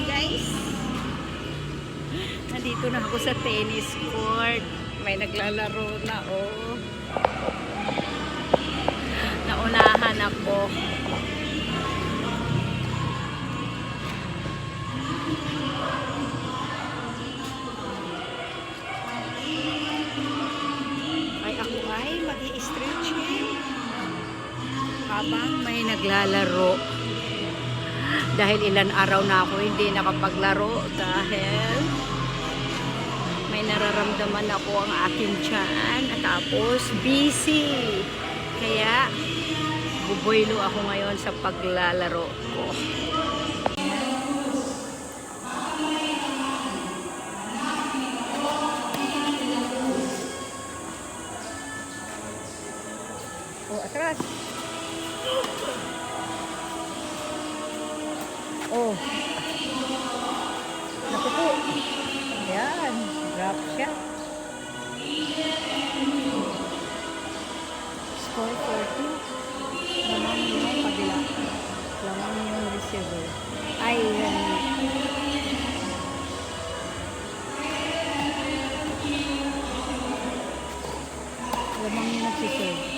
guys. Nandito na ako sa tennis court. May naglalaro na, oh. Naunahan ako. Ay, ako ay mag-i-stretching habang may naglalaro. Dahil ilan araw na ako hindi nakapaglaro dahil may nararamdaman ako ang aking tiyan at tapos busy. Kaya buboylo ako ngayon sa paglalaro ko. Oh, atras. Oh. Naku po. Ayan. Drop siya. Score 40. Lamang yung kabila. Lamang yung receiver. Ay, yan. Lamang yung nagsiserve.